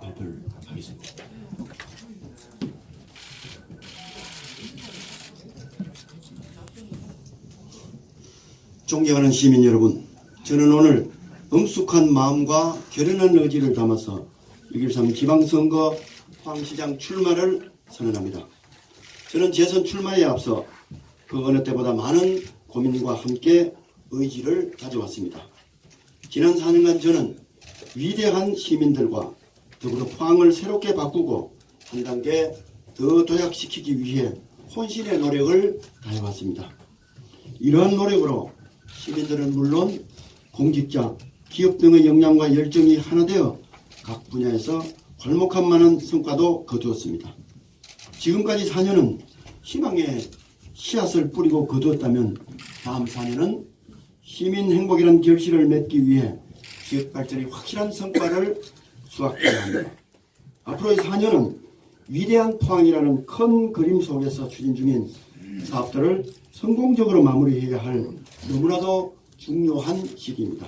발표를 하겠습니다. 존경하는 시민 여러분, 저는 오늘 엄숙한 마음과 결연한 의지를 담아서 6.13 지방선거 포항시장 출마를 선언합니다. 저는 재선 출마에 앞서 그 어느 때보다 많은 고민과 함께 의지를 가져왔습니다. 지난 4년간 저는 위대한 시민들과 더불어 포항을 새롭게 바꾸고 한 단계 더 도약시키기 위해 혼신의 노력을 다해왔습니다. 이러한 노력으로 시민들은 물론 공직자, 기업 등의 역량과 열정이 하나 되어 각 분야에서 괄목한 많은 성과도 거두었습니다. 지금까지 4년은 희망의 씨앗을 뿌리고 거두었다면 다음 4년은 시민 행복이라는 결실을 맺기 위해 지역 발전의 확실한 성과를 수확해야 합니다. 앞으로의 4년은 위대한 포항이라는 큰 그림 속에서 추진 중인 사업들을 성공적으로 마무리해야 할 너무나도 중요한 시기입니다.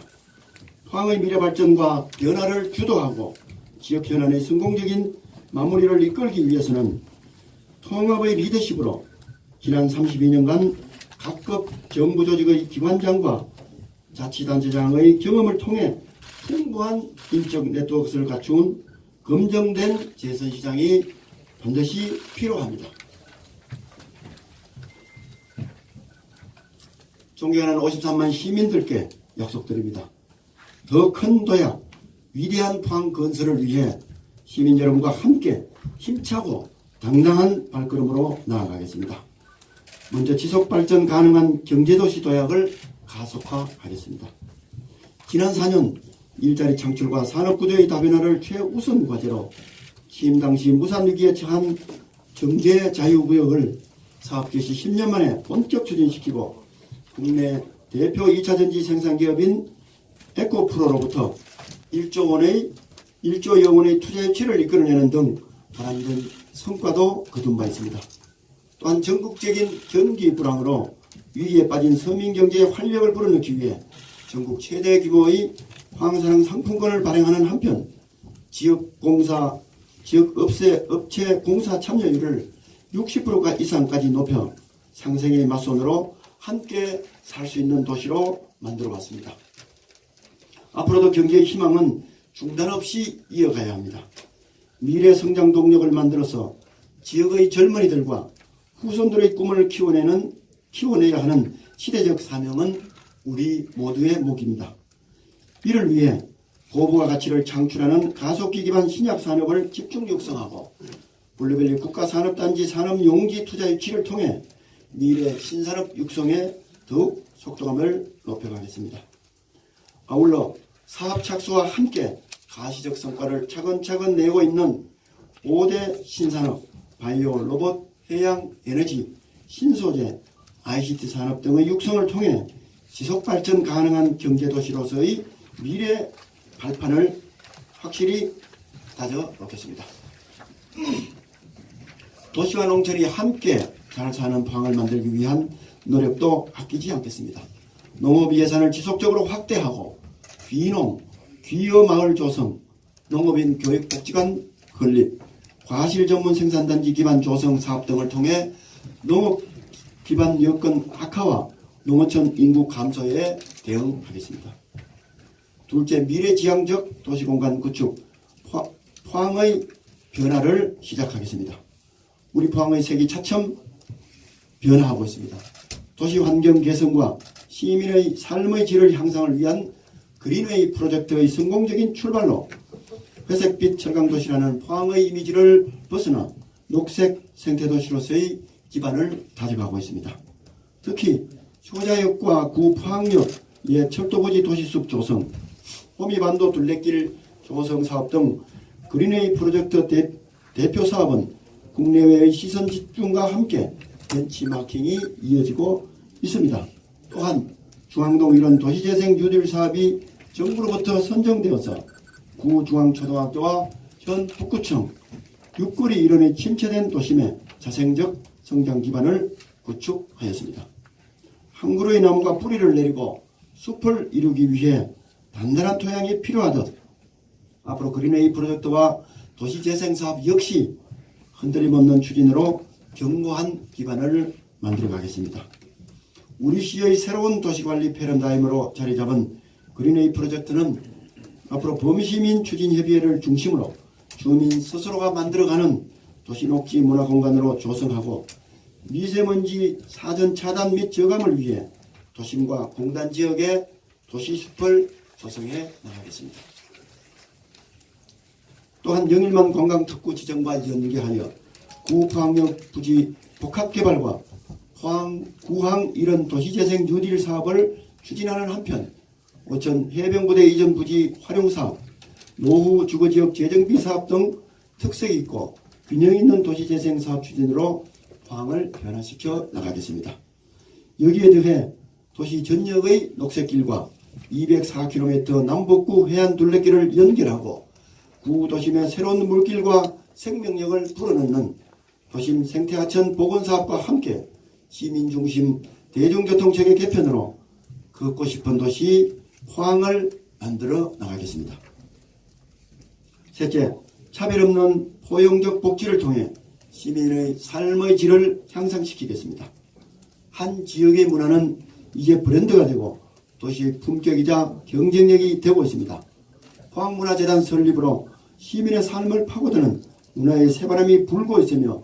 포항의 미래 발전과 변화를 주도하고 지역 현안의 성공적인 마무리를 이끌기 위해서는 통합의 리더십으로 지난 32년간 각급 정부 조직의 기관장과 자치단체장의 경험을 통해 풍부한 인적 네트워크를 갖춘 검증된 재선시장이 반드시 필요합니다. 존경하는 53만 시민들께 약속드립니다. 더 큰 도약, 위대한 포항 건설을 위해 시민 여러분과 함께 힘차고 당당한 발걸음으로 나아가겠습니다. 먼저 지속발전 가능한 경제도시 도약을 가속화하겠습니다. 지난 4년 일자리 창출과 산업구조의 다변화를 최우선 과제로 취임 당시 무산위기에 처한 경제자유구역을 사업 개시 10년 만에 본격 추진시키고 국내 대표 2차전지 생산기업인 에코프로로부터 1조 원의 투자 유치를 이끌어내는 등 바람된 성과도 거둔 바 있습니다. 또한 전국적인 경기 불황으로 위기에 빠진 서민경제의 활력을 불어넣기 위해 전국 최대 규모의 포항사랑 상품권을 발행하는 한편 지역 업체 공사 참여율을 60% 이상까지 높여 상생의 맞선으로 함께 살 수 있는 도시로 만들어봤습니다. 앞으로도 경제의 희망은 중단 없이 이어가야 합니다. 미래 성장 동력을 만들어서 지역의 젊은이들과 후손들의 꿈을 키워내야 하는 시대적 사명은 우리 모두의 몫입니다. 이를 위해 고부가 가치를 창출하는 가속기 기반 신약산업을 집중 육성하고 블루밸리 국가산업단지 산업용지 투자 유치를 통해 미래 신산업 육성에 더욱 속도감을 높여가겠습니다. 아울러 사업 착수와 함께 가시적 성과를 차근차근 내고 있는 5대 신산업, 바이오, 로봇, 해양, 에너지, 신소재, ICT 산업 등의 육성을 통해 지속발전 가능한 경제도시로서의 미래 발판을 확실히 다져 놓겠습니다. 도시와 농촌이 함께 잘 사는 포항을 만들기 위한 노력도 아끼지 않겠습니다. 농업 예산을 지속적으로 확대하고 귀농, 귀여 마을 조성, 농업인 교육복지관 건립, 과실 전문 생산단지 기반 조성 사업 등을 통해 농업 기반 여건 악화와 농어촌 인구 감소에 대응하겠습니다. 둘째, 미래지향적 도시공간 구축, 포항의 변화를 시작하겠습니다. 우리 포항의 색이 차츰 변화하고 있습니다. 도시환경 개선과 시민의 삶의 질을 향상을 위한 그린웨이 프로젝트의 성공적인 출발로 회색빛 철강도시라는 포항의 이미지를 벗어나 녹색 생태도시로서의 기반을 다져가고 있습니다. 특히 효자역과 구포항역의 철도부지 도시숲 조성, 호미반도 둘레길 조성 사업 등 그린웨이 프로젝트 대표 사업은 국내외의 시선 집중과 함께 벤치마킹이 이어지고 있습니다. 또한 중앙동 이런 도시재생 뉴딜 사업이 정부로부터 선정되어서 구중앙초등학교와 현 북구청, 육거리 일원의 침체된 도심의 자생적 성장 기반을 구축하였습니다. 한 그루의 나무가 뿌리를 내리고 숲을 이루기 위해 단단한 토양이 필요하듯 앞으로 그린웨이 프로젝트와 도시재생사업 역시 흔들림 없는 추진으로 견고한 기반을 만들어 가겠습니다. 우리 시의 새로운 도시관리 패러다임으로 자리잡은 그린웨이 프로젝트는 앞으로 범시민 추진협의회를 중심으로 주민 스스로가 만들어가는 도시녹지 문화공간으로 조성하고 미세먼지 사전 차단 및 저감을 위해 도심과 공단 지역에 도시숲을 조성해 나가겠습니다. 또한 영일만 관광특구 지정과 연계하여 구포항역 부지 복합개발과 구항 이런 도시재생 뉴딜 사업을 추진하는 한편 오천 해병부대 이전 부지 활용사업, 노후 주거지역 재정비 사업 등 특색이 있고 균형 있는 도시재생 사업 추진으로 포항을 변화시켜 나가겠습니다. 여기에 더해 도시 전역의 녹색길과 204km 남북구 해안 둘레길을 연결하고 구도심의 새로운 물길과 생명력을 불어넣는 도심 생태하천 복원사업과 함께 시민중심 대중교통체계 개편으로 걷고 싶은 도시 포항을 만들어 나가겠습니다. 셋째, 차별 없는 포용적 복지를 통해 시민의 삶의 질을 향상시키겠습니다. 한 지역의 문화는 이제 브랜드가 되고 도시 품격이자 경쟁력이 되고 있습니다. 포항문화재단 설립으로 시민의 삶을 파고드는 문화의 새바람이 불고 있으며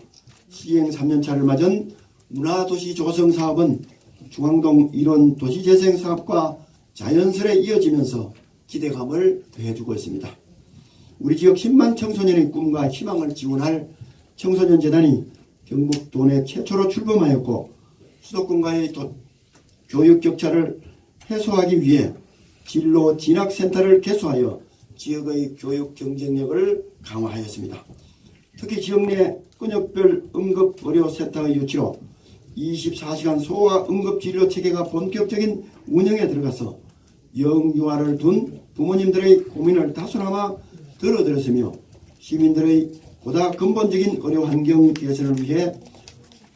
시행 3년차를 맞은 문화도시 조성 사업은 중앙동 일원 도시재생 사업과 자연스레 이어지면서 기대감을 더해주고 있습니다. 우리 지역 10만 청소년의 꿈과 희망을 지원할 청소년재단이 경북 도내 최초로 출범하였고 수도권과의 교육 격차를 해소하기 위해 진로 진학센터를 개소하여 지역의 교육 경쟁력을 강화하였습니다. 특히 지역 내 근역별 응급의료센터의 유치로 24시간 소아 응급진료 체계가 본격적인 운영에 들어가서 영유아를 둔 부모님들의 고민을 다소나마 덜어드렸으며 시민들의 보다 근본적인 의료 환경 개선을 위해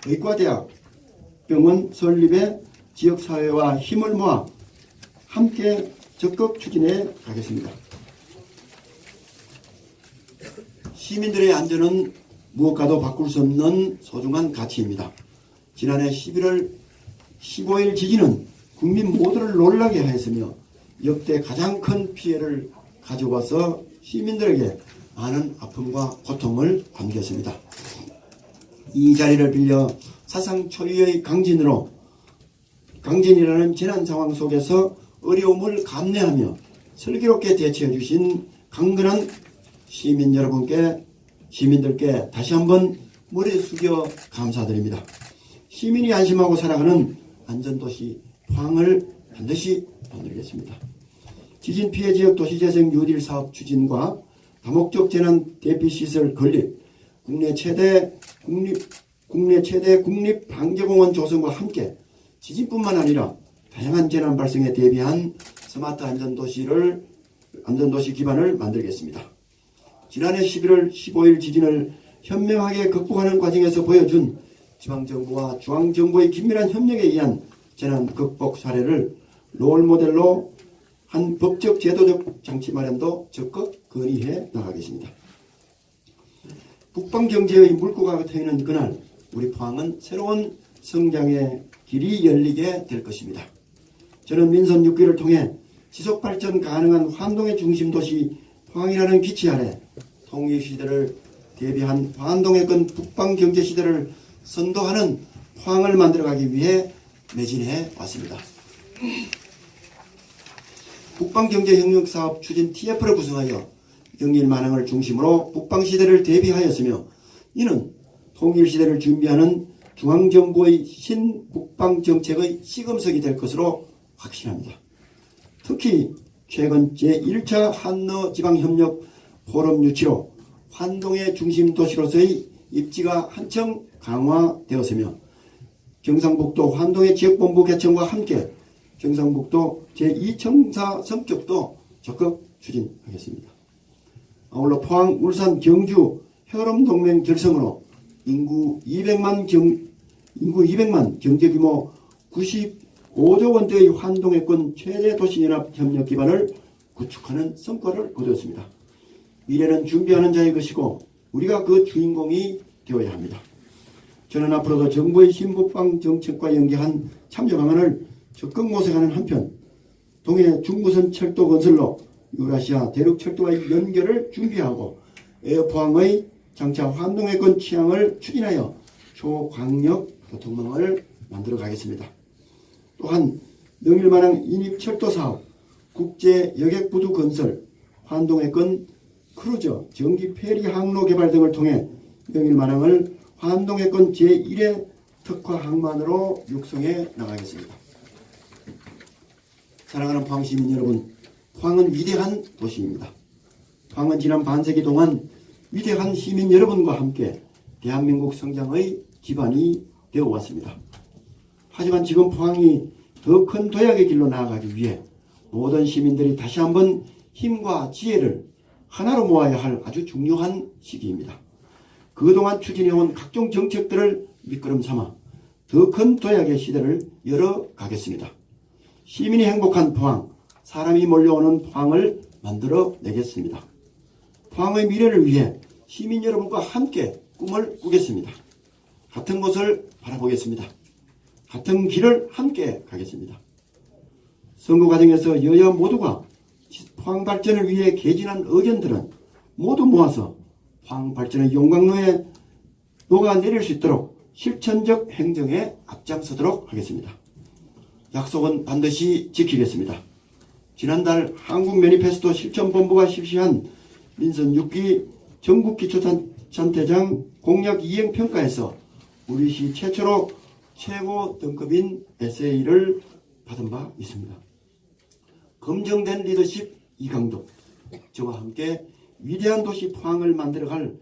의과대학 병원 설립에 지역사회와 힘을 모아 함께 적극 추진해 가겠습니다. 시민들의 안전은 무엇과도 바꿀 수 없는 소중한 가치입니다. 지난해 11월 15일 지진은 국민 모두를 놀라게 하였으며 역대 가장 큰 피해를 가져와서 시민들에게 많은 아픔과 고통을 안겼습니다. 이 자리를 빌려 사상 초유의 강진이라는 재난 상황 속에서 어려움을 감내하며 슬기롭게 대처해 주신 강건한 시민들께 다시 한번 머리 숙여 감사드립니다. 시민이 안심하고 살아가는 안전도시 포항을 반드시 만들겠습니다. 지진 피해 지역 도시재생 뉴딜 사업 추진과 다목적 재난 대피시설 건립, 국내 최대 국립방재공원 조성과 함께 지진뿐만 아니라 다양한 재난 발생에 대비한 스마트 안전도시 기반을 만들겠습니다. 지난해 11월 15일 지진을 현명하게 극복하는 과정에서 보여준 지방정부와 중앙정부의 긴밀한 협력에 의한 재난 극복 사례를 롤모델로 한 법적 제도적 장치 마련도 적극 건의해 나가겠습니다. 북방경제의 물꼬가 트이는 그날 우리 포항은 새로운 성장의 길이 열리게 될 것입니다. 저는 민선 6기를 통해 지속발전 가능한 환동의 중심도시 포항이라는 기치 아래 통일시대를 대비한 환동의 북방경제시대를 선도하는 포항을 만들어가기 위해 매진해 왔습니다. 북방경제협력사업 추진 TF를 구성하여 영일만항을 중심으로 북방시대를 대비하였으며 이는 통일시대를 준비하는 중앙정부의 신북방정책의 시금석이 될 것으로 확신합니다. 특히 최근 제1차 한너지방협력 포럼 유치로 환동의 중심 도시로서의 입지가 한층 강화되었으며 경상북도 환동의 지역본부 개청과 함께 경상북도 제2청사 성격도 적극 추진하겠습니다. 아울러 포항, 울산, 경주 혈엄동맹 결성으로 인구 200만 경제규모 95조 원대의 환동해권 최대 도시연합 협력 기반을 구축하는 성과를 거두었습니다. 미래는 준비하는 자의 것이고 우리가 그 주인공이 되어야 합니다. 저는 앞으로도 정부의 신북방 정책과 연계한 참여 방안을 적극 모색하는 한편 동해 중부선 철도 건설로 유라시아 대륙 철도와의 연결을 준비하고 에어포항의 장차 환동해권 취향을 추진하여 초광역 교통망을 만들어 가겠습니다. 또한 능일마랑 인입철도 사업, 국제 여객부두 건설, 환동해권 크루저, 전기 페리 항로 개발 등을 통해 능일마랑을 환동해권 제1의 특화 항만으로 육성해 나가겠습니다. 사랑하는 포항시민 여러분, 포항은 위대한 도시입니다. 포항은 지난 반세기 동안 위대한 시민 여러분과 함께 대한민국 성장의 기반이 되어 왔습니다. 하지만 지금 포항이 더 큰 도약의 길로 나아가기 위해 모든 시민들이 다시 한번 힘과 지혜를 하나로 모아야 할 아주 중요한 시기입니다. 그동안 추진해온 각종 정책들을 밑거름 삼아 더 큰 도약의 시대를 열어가겠습니다. 시민이 행복한 포항, 사람이 몰려오는 포항을 만들어내겠습니다. 포항의 미래를 위해 시민 여러분과 함께 꿈을 꾸겠습니다. 같은 곳을 바라보겠습니다. 같은 길을 함께 가겠습니다. 선거 과정에서 여야 모두가 포항 발전을 위해 개진한 의견들은 모두 모아서 포항 발전의 용광로에 녹아내릴 수 있도록 실천적 행정에 앞장서도록 하겠습니다. 약속은 반드시 지키겠습니다. 지난달 한국 매니페스토 실천본부가 실시한 민선 6기 전국기초자치단체장 공약 이행평가에서 우리 시 최초로 최고 등급인 SA를 받은 바 있습니다. 검증된 리더십 이강덕, 저와 함께 위대한 도시 포항을 만들어갈